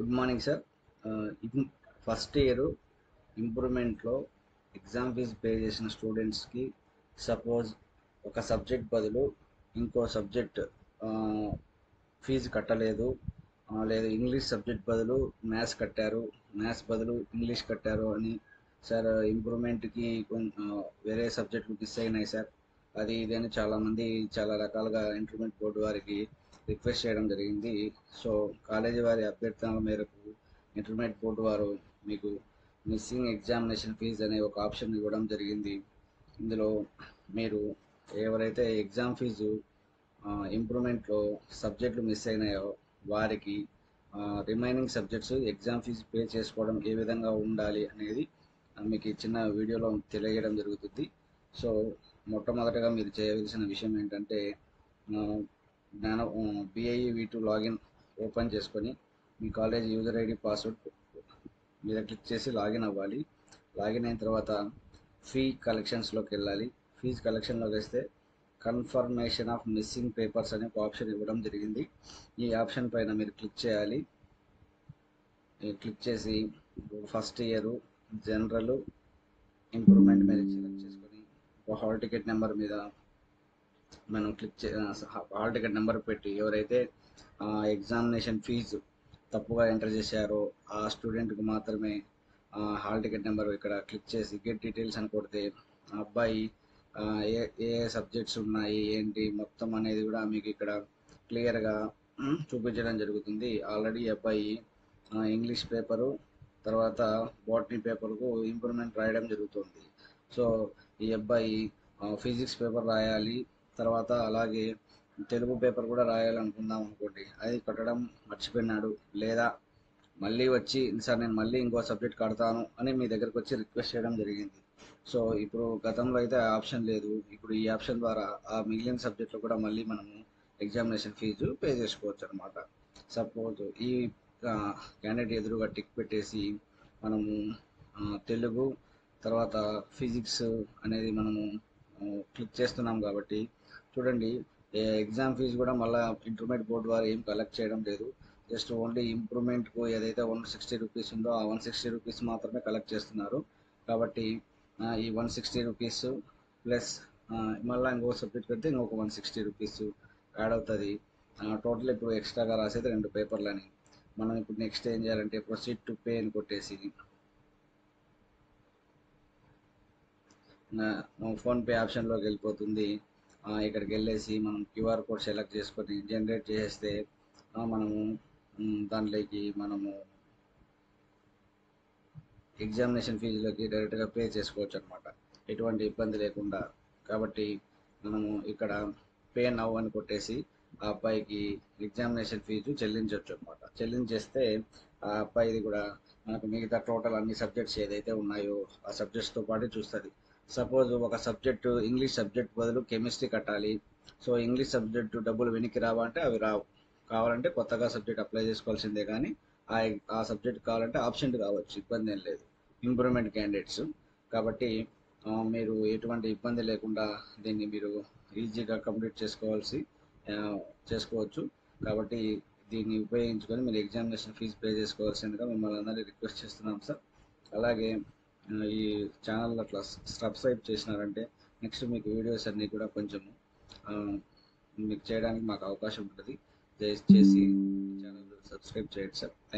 Good morning sir. First year ఇంప్రూవ్మెంట్లో exam fee pay చేసిన స్టూడెంట్స్కి సపోజ్ ఒక సబ్జెక్ట్ బదులు ఇంకో సబ్జెక్ట్ ఫీజు కట్టలేదు, లేదు ఇంగ్లీష్ సబ్జెక్ట్ బదులు మ్యాథ్స్ కట్టారు, మ్యాథ్స్ బదులు ఇంగ్లీష్ కట్టారు అని సార్ ఇంప్రూవ్మెంట్కి వేరే సబ్జెక్టులు మిస్ అయినాయి సార్, అది ఇది అని చాలామంది చాలా రకాలుగా ఇంప్రూవ్మెంట్ బోర్డు వారికి రిక్వెస్ట్ చేయడం జరిగింది. సో కాలేజీ వారి అభ్యర్థనల మేరకు ఇంటర్మీడియట్ బోర్డు వారు మీకు మిస్సింగ్ ఎగ్జామినేషన్ ఫీజు అనే ఒక ఆప్షన్ ఇవ్వడం జరిగింది. ఇందులో మీరు ఎవరైతే ఎగ్జామ్ ఫీజు ఇంప్రూవ్మెంట్లో సబ్జెక్టులు మిస్ అయినాయో వారికి remaining subjects exam fee pay చేసుకోవడం ఏ విధంగా ఉండాలి అనేది మీకు చిన్న వీడియోలో తెలియజేయడం జరుగుతుంది. సో మొట్టమొదటగా మీరు చేయవలసిన విషయం ఏంటంటే BIE V2 లాగిన్ ఓపెన్ చేసుకొని మీ కాలేజ్ యూజర్ ఐడి పాస్వర్డ్ మీద క్లిక్ చేసి లాగిన్ అవ్వాలి. లాగిన్ అయిన తర్వాత ఫీ కలెక్షన్స్లోకి వెళ్ళాలి. ఫీజు కలెక్షన్లోకి వస్తే కన్ఫర్మేషన్ ఆఫ్ మిస్సింగ్ పేపర్స్ అనే ఒక ఆప్షన్ ఇవ్వడం జరిగింది. ఈ ఆప్షన్ పైన మీరు క్లిక్ చేయాలి. క్లిక్ చేసి ఫస్ట్ ఇయర్ జనరల్ ఇంప్రూవ్మెంట్ మీద సెలెక్ట్ చేసుకొని ఒక హాల్ టికెట్ నెంబర్ మీద మనం హాల్ టికెట్ నెంబర్ పెట్టి ఎవరైతే ఎగ్జామినేషన్ ఫీజు తప్పుగా ఎంటర్ చేశారో ఆ స్టూడెంట్కి మాత్రమే హాల్ టికెట్ నెంబర్ ఇక్కడ క్లిక్ చేసి గెట్ డీటెయిల్స్ అని కొడితే ఆ అబ్బాయి ఏ ఏ సబ్జెక్ట్స్ ఉన్నాయి ఏంటి మొత్తం అనేది కూడా మీకు ఇక్కడ క్లియర్గా చూపించడం జరుగుతుంది. ఆల్రెడీ అబ్బాయి ఇంగ్లీష్ పేపరు తర్వాత బాటనీ పేపర్కు ఇంప్రూవ్మెంట్ రాయడం జరుగుతుంది. సో ఈ అబ్బాయి ఫిజిక్స్ పేపర్ రాయాలి, తర్వాత అలాగే తెలుగు పేపర్ కూడా రాయాలనుకుందాం అనుకోండి, అది కట్టడం మర్చిపోయినాడు, లేదా మళ్ళీ వచ్చి సార్ నేను మళ్ళీ ఇంకో సబ్జెక్ట్ కడతాను అని మీ దగ్గరకు వచ్చి రిక్వెస్ట్ చేయడం జరిగింది. సో ఇప్పుడు గతంలో అయితే ఆ ఆప్షన్ లేదు, ఇప్పుడు ఈ ఆప్షన్ ద్వారా ఆ మిగిలిన సబ్జెక్టులు కూడా మళ్ళీ మనము ఎగ్జామినేషన్ ఫీజు పే చేసుకోవచ్చు అనమాట. సపోజ్ ఈ క్యాండిడేట్ ఎదురుగా టిక్ పెట్టేసి మనము తెలుగు తర్వాత ఫిజిక్స్ అనేది మనము క్లిక్ చేస్తున్నాం కాబట్టి చూడండి, ఎగ్జామ్ ఫీజు కూడా మళ్ళీ ఇంటర్మీడియట్ బోర్డు వారు ఏం కలెక్ట్ చేయడం లేదు. జస్ట్ ఓన్లీ ఇంప్రూవ్మెంట్కు ఏదైతే 160 రూపీస్ ఉందో ఆ 160 రూపీస్ మాత్రమే కలెక్ట్ చేస్తున్నారు. కాబట్టి ఈ 160 రూపీస్ ప్లస్ మళ్ళీ ఇంకో సబ్జెక్ట్ పెడితే ఇంకొక 160 రూపీస్ యాడ్ అవుతుంది. టోటల్ ఇప్పుడు ఎక్స్ట్రాగా రాసేది 2 పేపర్లని. మనం ఇప్పుడు నెక్స్ట్ ఏం చేయాలంటే ప్రొసీడ్ టు పే అని కొట్టేసి ఫోన్పే ఆప్షన్లోకి వెళ్ళిపోతుంది. ఇక్కడికి వెళ్ళేసి మనం క్యూఆర్ కోడ్ సెలెక్ట్ చేసుకొని జనరేట్ చేసేస్తే మనము దాంట్లోకి మనము ఎగ్జామినేషన్ ఫీజులోకి డైరెక్ట్గా పే చేసుకోవచ్చు అనమాట, ఎటువంటి ఇబ్బంది లేకుండా. కాబట్టి మనము ఇక్కడ పే నవ్ అని కొట్టేసి ఆ అబ్బాయికి ఎగ్జామినేషన్ ఫీజు చెల్లించవచ్చు అనమాట. చెల్లించేస్తే ఆ అబ్బాయిది కూడా మనకు మిగతా టోటల్ అన్ని సబ్జెక్ట్స్ ఏదైతే ఉన్నాయో ఆ సబ్జెక్ట్స్తో పాటు చూస్తుంది. సపోజ్ ఒక సబ్జెక్టు ఇంగ్లీష్ సబ్జెక్ట్ బదులు కెమిస్ట్రీ కట్టాలి. సో ఇంగ్లీష్ సబ్జెక్టు డబ్బులు వెనక్కి రావంటే అవి రావు, కావాలంటే కొత్తగా సబ్జెక్ట్ అప్లై చేసుకోవాల్సిందే. కానీ ఆ సబ్జెక్ట్ కావాలంటే ఆప్షన్ కావచ్చు, ఇబ్బంది ఏం లేదు ఇంప్రూవ్మెంట్ క్యాండిడేట్స్. కాబట్టి మీరు ఎటువంటి ఇబ్బంది లేకుండా దీన్ని మీరు ఈజీగా కంప్లీట్ చేసుకోవచ్చు. కాబట్టి దీన్ని ఉపయోగించుకొని మీరు ఎగ్జామినేషన్ ఫీజు పే చేసుకోవాల్సిందిగా మిమ్మల్ని అందరినీ రిక్వెస్ట్ చేస్తున్నాం సార్. అలాగే ఈ ఛానల్ అట్లా సబ్స్క్రైబ్ చేసినారంటే నెక్స్ట్ మీకు వీడియోస్ అన్నీ కూడా కొంచెం మీకు చేయడానికి మాకు అవకాశం ఉంటుంది. దయచేసి ఛానల్ సబ్స్క్రైబ్ చేయండి సార్. Thank you.